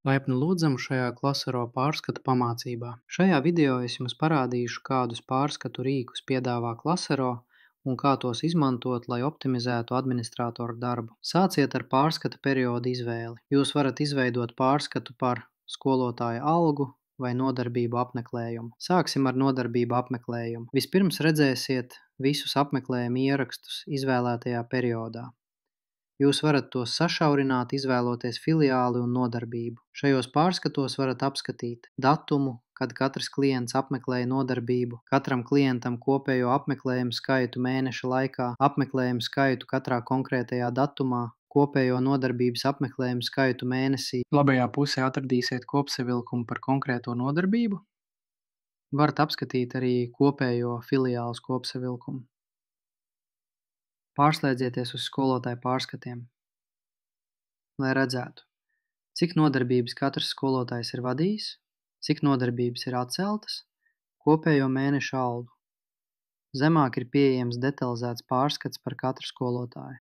Laipni lūdzam šajā Klasero pārskata pamācībā. Šajā video es jums parādīšu, kādus pārskatu rīkus piedāvā Klasero un kā tos izmantot, lai optimizētu administratoru darbu. Sāciet ar pārskata periodu izvēli. Jūs varat izveidot pārskatu par skolotāja algu vai nodarbību apmeklējumu. Sāksim ar nodarbību apmeklējumu. Vispirms redzēsiet visus apmeklējumu ierakstus izvēlētajā periodā. Jūs varat tos sašaurināt, izvēloties filiāli un nodarbību. Šajos pārskatos varat apskatīt datumu, kad katrs klients apmeklēja nodarbību, katram klientam kopējo apmeklējumu skaitu mēneša laikā, apmeklējumu skaitu katrā konkrētajā datumā, kopējo nodarbības apmeklējumu skaitu mēnesī. Labajā pusē atradīsiet kopsavilkumu par konkrēto nodarbību. Varat apskatīt arī kopējo filiāles kopsavilkumu. Pārslēdzieties uz skolotāju pārskatiem, lai redzētu, cik nodarbības katrs skolotājs ir vadījis, cik nodarbības ir atceltas, kopējo mēneša algu. Zemāk ir pieejams detalizēts pārskats par katru skolotāju.